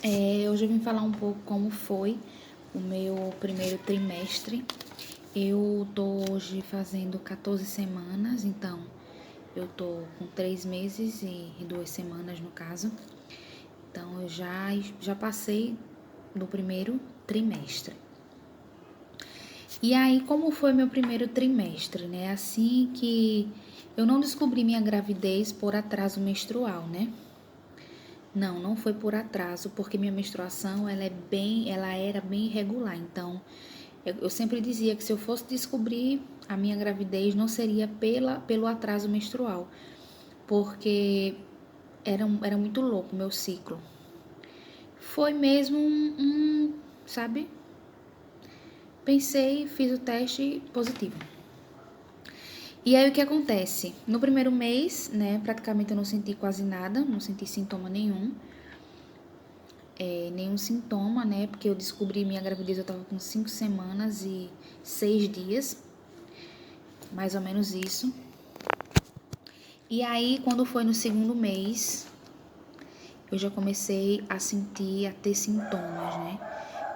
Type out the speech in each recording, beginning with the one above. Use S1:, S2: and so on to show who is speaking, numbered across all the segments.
S1: Hoje eu vim falar um pouco como foi o meu primeiro trimestre. Eu tô hoje fazendo 14 semanas, então eu tô com 3 meses e 2 semanas no caso. Então eu já passei do primeiro trimestre. E aí, como foi meu primeiro trimestre, né? Assim que eu não descobri minha gravidez por atraso menstrual, né? Não foi por atraso, porque minha menstruação ela era bem irregular. Então, eu sempre dizia que se eu fosse descobrir a minha gravidez, não seria pelo atraso menstrual, porque era muito louco o meu ciclo. Foi mesmo sabe? Pensei, fiz o teste positivo. E aí o que acontece? No primeiro mês, né, praticamente eu não senti quase nada, não senti sintoma nenhum. Nenhum sintoma, né? Porque eu descobri minha gravidez, eu tava com 5 semanas e 6 dias, mais ou menos isso. E aí, quando foi no segundo mês, eu já comecei a sentir, a ter sintomas, né?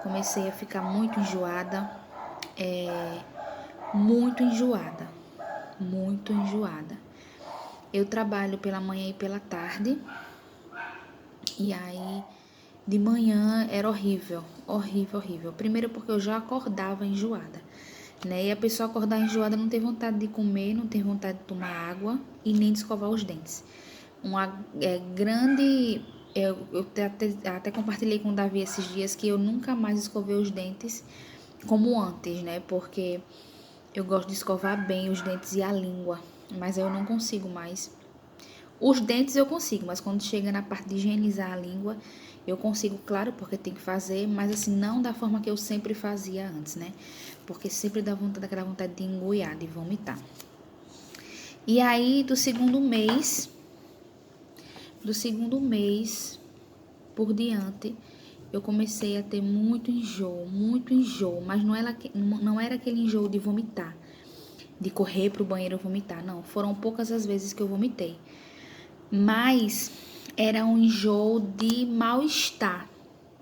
S1: Comecei a ficar muito enjoada, muito enjoada, muito enjoada. Eu trabalho pela manhã e pela tarde, e aí de manhã era horrível, horrível, horrível. Primeiro porque eu já acordava enjoada, né? E a pessoa acordar enjoada não tem vontade de comer, não tem vontade de tomar água e nem de escovar os dentes. Grande... Eu até compartilhei com o Davi esses dias que eu nunca mais escovei os dentes como antes, né? Porque eu gosto de escovar bem os dentes e a língua, mas eu não consigo mais. Os dentes eu consigo, mas quando chega na parte de higienizar a língua, eu consigo, claro, porque tem que fazer, mas assim, não da forma que eu sempre fazia antes, né? Porque sempre dá vontade, aquela vontade de engoiar, de vomitar. E aí, do segundo mês por diante, eu comecei a ter muito enjoo, mas não era aquele enjoo de vomitar, de correr pro banheiro vomitar, não. Foram poucas as vezes que eu vomitei. Mas era um enjoo de mal-estar.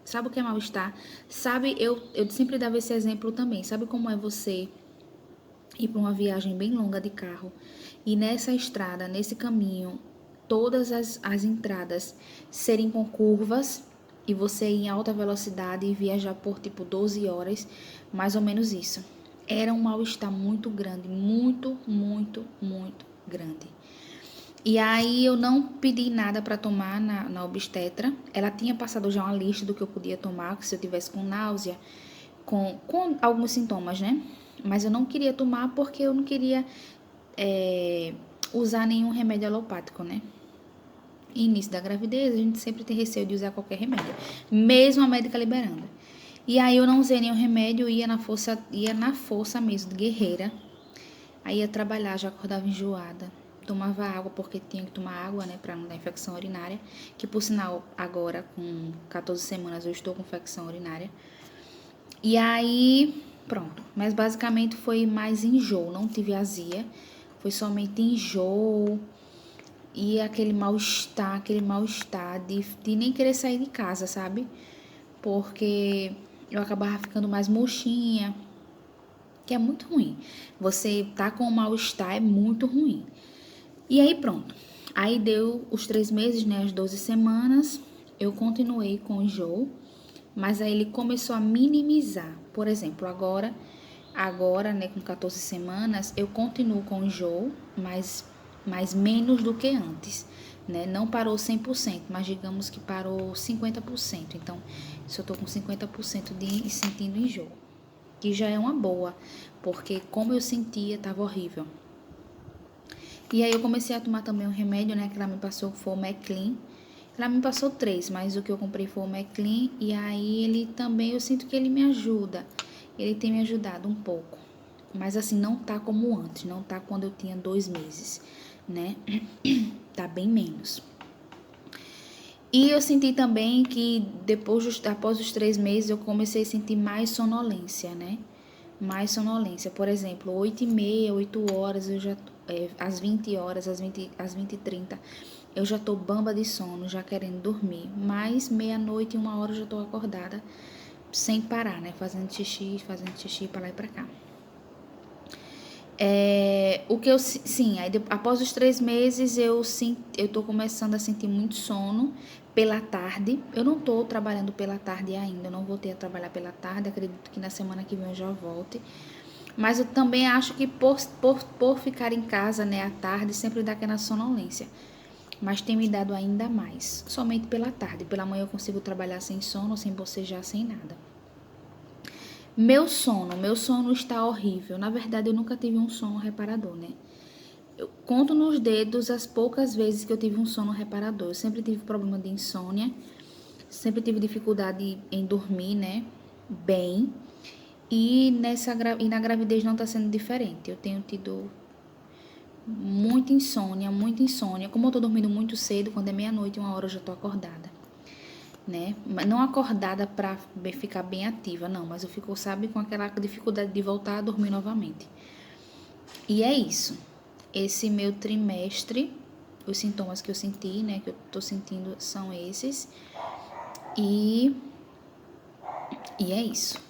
S1: Sabe o que é mal-estar? Sabe, eu sempre dava esse exemplo também. Sabe como é você ir para uma viagem bem longa de carro e nessa estrada, nesse caminho, todas as entradas serem com curvas e você ir em alta velocidade e viajar por tipo 12 horas, mais ou menos isso. Era um mal-estar muito grande, muito, muito, muito grande. E aí eu não pedi nada para tomar na obstetra. Ela tinha passado já uma lista do que eu podia tomar, se eu tivesse com náusea, com alguns sintomas, né? Mas eu não queria tomar porque eu não queria usar nenhum remédio alopático, né? Início da gravidez, a gente sempre tem receio de usar qualquer remédio, mesmo a médica liberando. E aí eu não usei nenhum remédio, ia na força mesmo, de guerreira. Aí ia trabalhar, já acordava enjoada. Tomava água, porque tinha que tomar água, né, pra não dar infecção urinária. Que, por sinal, agora, com 14 semanas, eu estou com infecção urinária. E aí, pronto. Mas, basicamente, foi mais enjoo. Não tive azia. Foi somente enjoo e aquele mal-estar de nem querer sair de casa, sabe? Porque eu acabava ficando mais murchinha, que é muito ruim. Você tá com mal-estar é muito ruim. E aí pronto. Aí deu os 3 meses, né, as 12 semanas, eu continuei com o enjoo, mas aí ele começou a minimizar. Por exemplo, agora, né, com 14 semanas, eu continuo com o enjoo, mas menos do que antes, né? Não parou 100%, mas digamos que parou 50%. Então, se eu tô com 50% de sentindo enjoo, que já é uma boa, porque como eu sentia, tava horrível. E aí eu comecei a tomar também um remédio, né, que ela me passou, que foi o Meclin. Ela me passou 3, mas o que eu comprei foi o Meclin, e aí ele também, eu sinto que ele me ajuda. Ele tem me ajudado um pouco. Mas assim, não tá como antes, não tá quando eu tinha 2 meses, né? Tá bem menos. E eu senti também que após os 3 meses, eu comecei a sentir mais sonolência, né? Mais sonolência. Por exemplo, 8h30, 8 horas, às 20 horas, às 20h30, eu já tô bamba de sono, já querendo dormir. Mas meia-noite, 1 hora eu já tô acordada, sem parar, né? Fazendo xixi pra lá e pra cá. O que eu, sim, aí após os 3 meses eu tô começando a sentir muito sono pela tarde. Eu não tô trabalhando pela tarde ainda, eu não voltei a trabalhar pela tarde, acredito que na semana que vem eu já volte. Mas eu também acho que por ficar em casa, né, à tarde, sempre dá aquela sonolência. Mas tem me dado ainda mais, somente pela tarde. Pela manhã eu consigo trabalhar sem sono, sem bocejar, sem nada. Meu sono está horrível. Na verdade, eu nunca tive um sono reparador, né? Eu conto nos dedos as poucas vezes que eu tive um sono reparador. Eu sempre tive problema de insônia, sempre tive dificuldade em dormir, né? Bem. E na gravidez não tá sendo diferente. Eu tenho tido muita insônia, muita insônia. Como eu tô dormindo muito cedo, quando é meia-noite, 1 hora eu já tô acordada, né? Não acordada pra ficar bem ativa, não. Mas eu fico, sabe, com aquela dificuldade de voltar a dormir novamente. E é isso. Esse meu trimestre, os sintomas que eu senti, né, que eu tô sentindo são esses. E é isso.